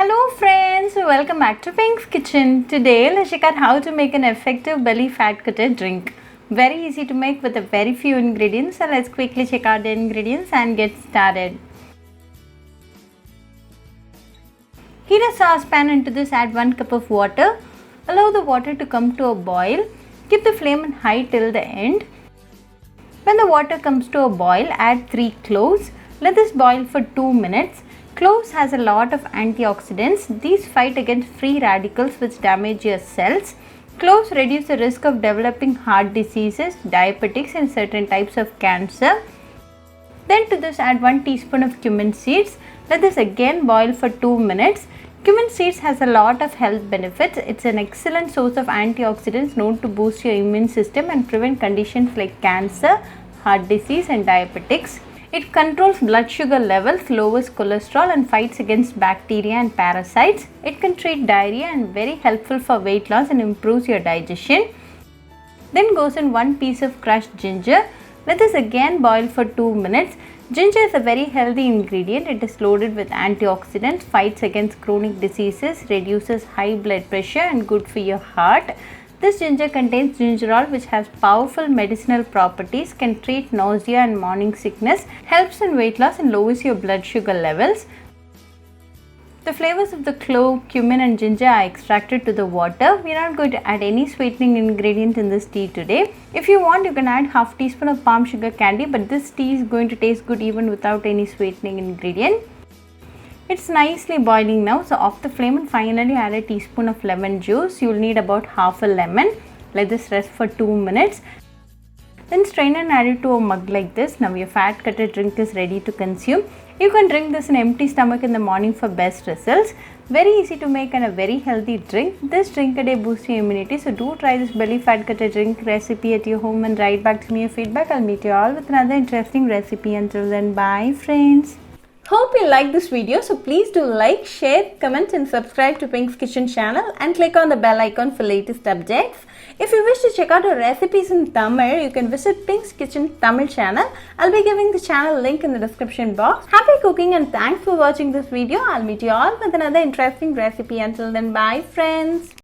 Hello friends, welcome back to Pink's Kitchen. Today let's check out how to make an effective belly fat cutter drink. Very easy to make with a very few ingredients, so let's quickly check out the ingredients and get started. Heat a saucepan. Into this add 1 cup of water. Allow the water to come to a boil. Keep the flame on high till the end. When the water comes to a boil, add 3 cloves. Let this boil for 2 minutes. Cloves has a lot of antioxidants. These fight against free radicals which damage your cells. Cloves reduce the risk of developing heart diseases, diabetics and certain types of cancer. Then to this add 1 teaspoon of cumin seeds. Let this again boil for 2 minutes. Cumin seeds has a lot of health benefits. It's an excellent source of antioxidants known to boost your immune system and prevent conditions like cancer, heart disease and diabetics. It controls blood sugar levels, lowers cholesterol and fights against bacteria and parasites. It can treat diarrhea and very helpful for weight loss and improves your digestion. Then goes in 1 piece of crushed ginger. Let this again boil for 2 minutes. Ginger is a very healthy ingredient. It is loaded with antioxidants, fights against chronic diseases, reduces high blood pressure and good for your heart. This ginger contains gingerol which has powerful medicinal properties, can treat nausea and morning sickness, helps in weight loss and lowers your blood sugar levels. The flavors of the clove, cumin and ginger are extracted to the water. We are not going to add any sweetening ingredient in this tea today. If you want, you can add half teaspoon of palm sugar candy, but this tea is going to taste good even without any sweetening ingredient. It's nicely boiling now, so off the flame and finally add a teaspoon of lemon juice. You will need about half a lemon. Let this rest for 2 minutes. Then strain and add it to a mug like this. Now your fat cutter drink is ready to consume. You can drink this in empty stomach in the morning for best results. Very easy to make and a very healthy drink. This drink a day boosts your immunity, so do try this belly fat cutter drink recipe at your home and write back to me your feedback. I'll meet you all with another interesting recipe. Until then, bye friends. Hope you like this video, so please do like, share, comment and subscribe to Pink's Kitchen channel and click on the bell icon for latest updates. If you wish to check out our recipes in Tamil, you can visit Pink's Kitchen Tamil channel. I'll be giving the channel link in the description box. Happy cooking and thanks for watching this video. I'll meet you all with another interesting recipe. Until then, bye friends.